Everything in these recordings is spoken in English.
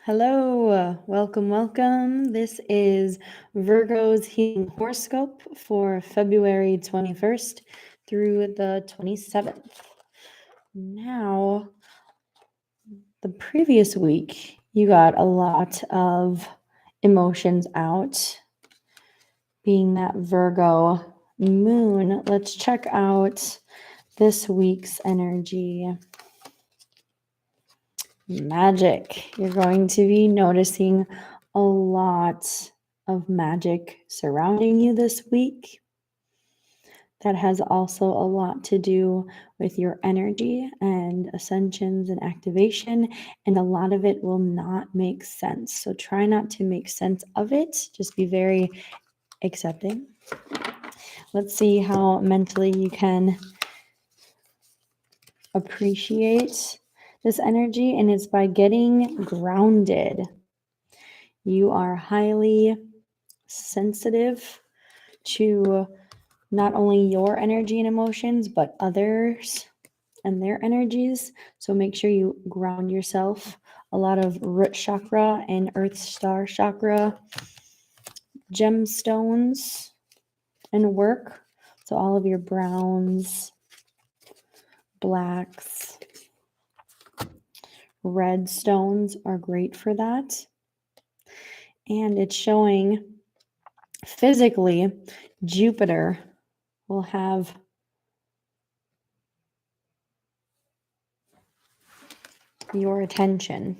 Hello, welcome. This is Virgo's Healing Horoscope for February 21st through the 27th. Now, the previous week, you got a lot of emotions out, being that Virgo moon. Let's check out this week's energy. Magic. You're going to be noticing a lot of magic surrounding you this week. That has also a lot to do with your energy and ascensions and activation, and a lot of it will not make sense. So try not to make sense of it. Just be very accepting. Let's see how mentally you can appreciate this energy, and it's by getting grounded. You are highly sensitive to not only your energy and emotions, but others and their energies. So make sure you ground yourself. A lot of root chakra and earth star chakra gemstones and work. So all of your browns, blacks, red stones are great for that. And it's showing physically, Jupiter will have your attention,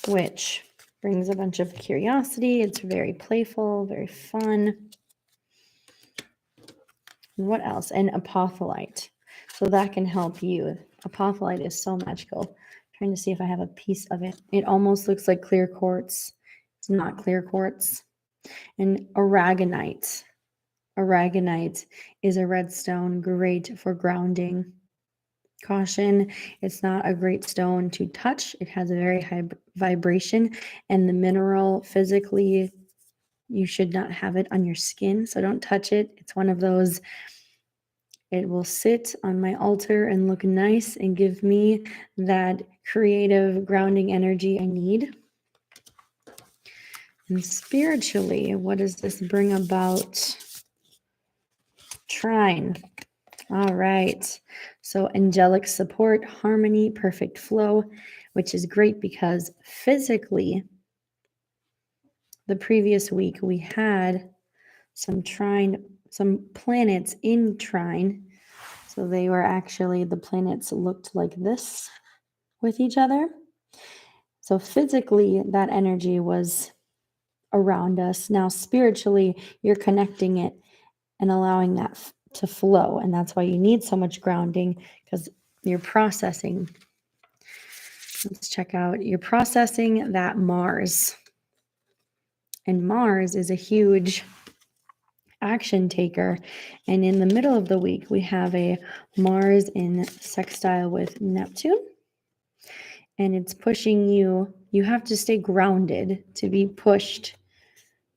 which brings a bunch of curiosity. It's very playful, very fun. And what else? And apophyllite. So that can help you. Apophyllite is so magical. I'm trying to see if I have a piece of it. It almost looks like clear quartz. It's not clear quartz. And aragonite. Aragonite is a red stone, great for grounding. Caution, it's not a great stone to touch. It has a very high vibration, and the mineral physically, you should not have it on your skin, so don't touch it. It's one of those, it will sit on my altar and look nice and give me that creative grounding energy I need. And spiritually, what does this bring about? Trine. All right. So angelic support, harmony, perfect flow, which is great because physically, the previous week we had some planets in trine. So they were actually, the planets looked like this with each other. So physically, that energy was around us. Now spiritually, you're connecting it and allowing that to flow. And that's why you need so much grounding, because you're processing. Let's check out, you're processing that Mars. And Mars is a huge action taker. And in the middle of the week, we have a Mars in sextile with Neptune. And it's pushing you. You have to stay grounded to be pushed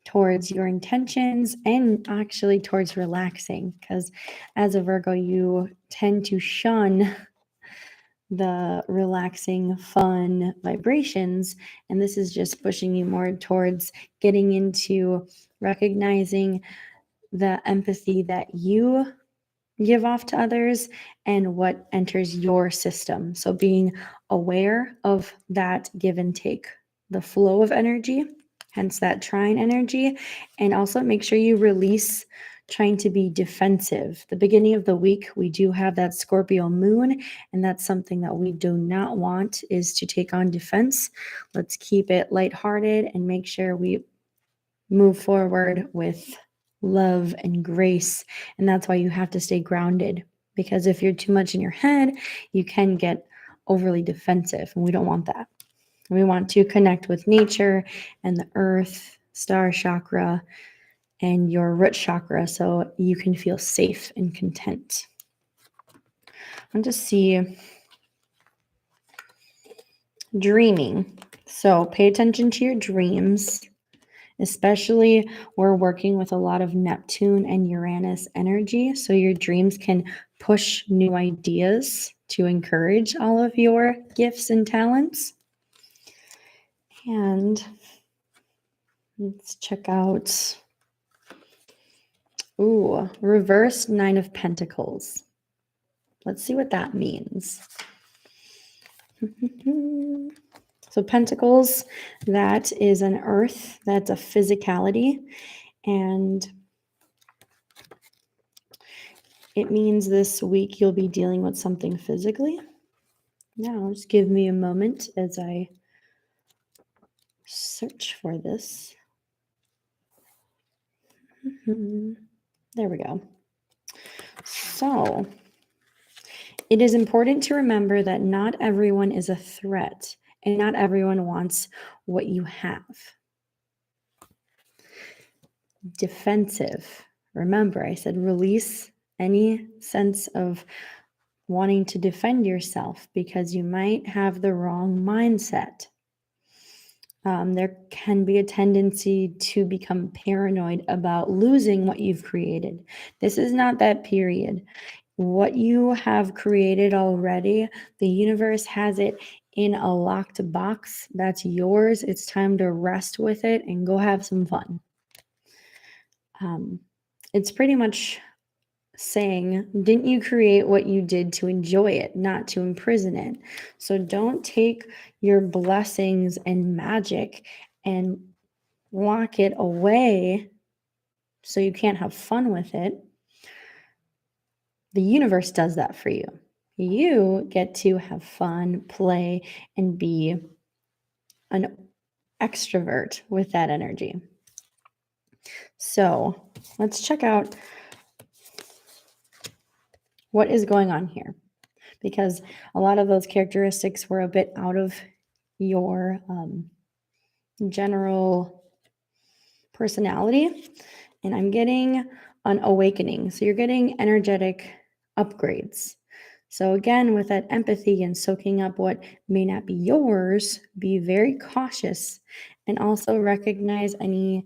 towards your intentions and actually towards relaxing, because as a Virgo, you tend to shun the relaxing, fun vibrations, and this is just pushing you more towards getting into recognizing the empathy that you give off to others and what enters your system. So being aware of that give and take, the flow of energy, hence that trine energy, and also make sure you release trying to be defensive. The beginning of the week, we do have that Scorpio moon, and that's something that we do not want, is to take on defense. Let's keep it lighthearted and make sure we move forward with love and grace. And that's why you have to stay grounded, because if you're too much in your head, you can get overly defensive, and we don't want that. We want to connect with nature and the earth, star chakra, and your root chakra, so you can feel safe and content. And just see dreaming. So pay attention to your dreams. Especially, we're working with a lot of Neptune and Uranus energy, so your dreams can push new ideas to encourage all of your gifts and talents. And let's check out, reverse Nine of Pentacles. Let's see what that means. So Pentacles, that is an earth, that's a physicality, and it means this week you'll be dealing with something physically. Now, just give me a moment as I search for this. There we go. So, it is important to remember that not everyone is a threat and not everyone wants what you have. Defensive. Remember, I said release any sense of wanting to defend yourself because you might have the wrong mindset. There can be a tendency to become paranoid about losing what you've created. This is not that period. What you have created already, the universe has it in a locked box. That's yours. It's time to rest with it and go have some fun. It's pretty much saying, didn't you create what you did to enjoy it, not to imprison it? So don't take your blessings and magic and lock it away so you can't have fun with it. The universe does that for you. You get to have fun, play, and be an extrovert with that energy. So let's check out what is going on here, because a lot of those characteristics were a bit out of your general personality. And I'm getting an awakening. So you're getting energetic upgrades. So again, with that empathy and soaking up what may not be yours, be very cautious and also recognize any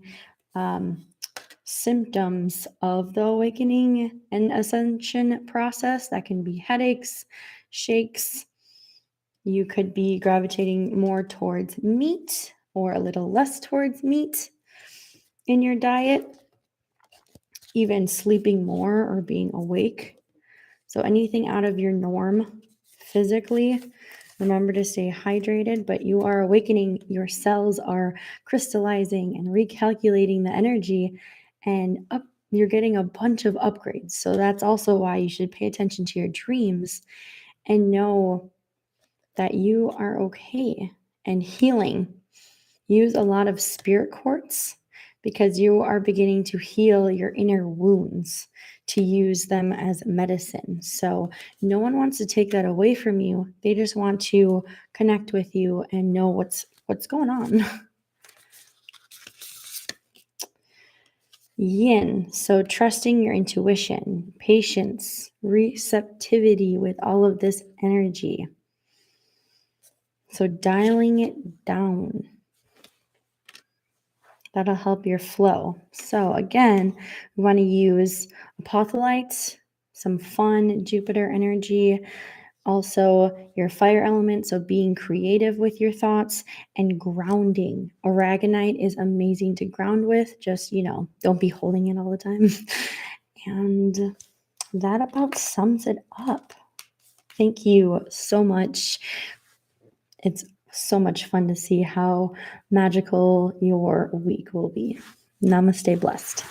symptoms of the awakening and ascension process. That can be headaches, shakes. You could be gravitating more towards meat or a little less towards meat in your diet, even sleeping more or being awake. So anything out of your norm physically, remember to stay hydrated, but you are awakening. Your cells are crystallizing and recalculating the energy, and you're getting a bunch of upgrades. So that's also why you should pay attention to your dreams and know that you are okay and healing. Use a lot of spirit quartz because you are beginning to heal your inner wounds, to use them as medicine. So no one wants to take that away from you. They just want to connect with you and know what's going on. Yin, so trusting your intuition, patience, receptivity with all of this energy. So dialing it down. That'll help your flow. So again, we want to use apotholite, some fun Jupiter energy, also your fire element, so being creative with your thoughts, and grounding. Aragonite is amazing to ground with. Just, don't be holding it all the time. And that about sums it up. Thank you so much. It's so much fun to see how magical your week will be. Namaste, blessed.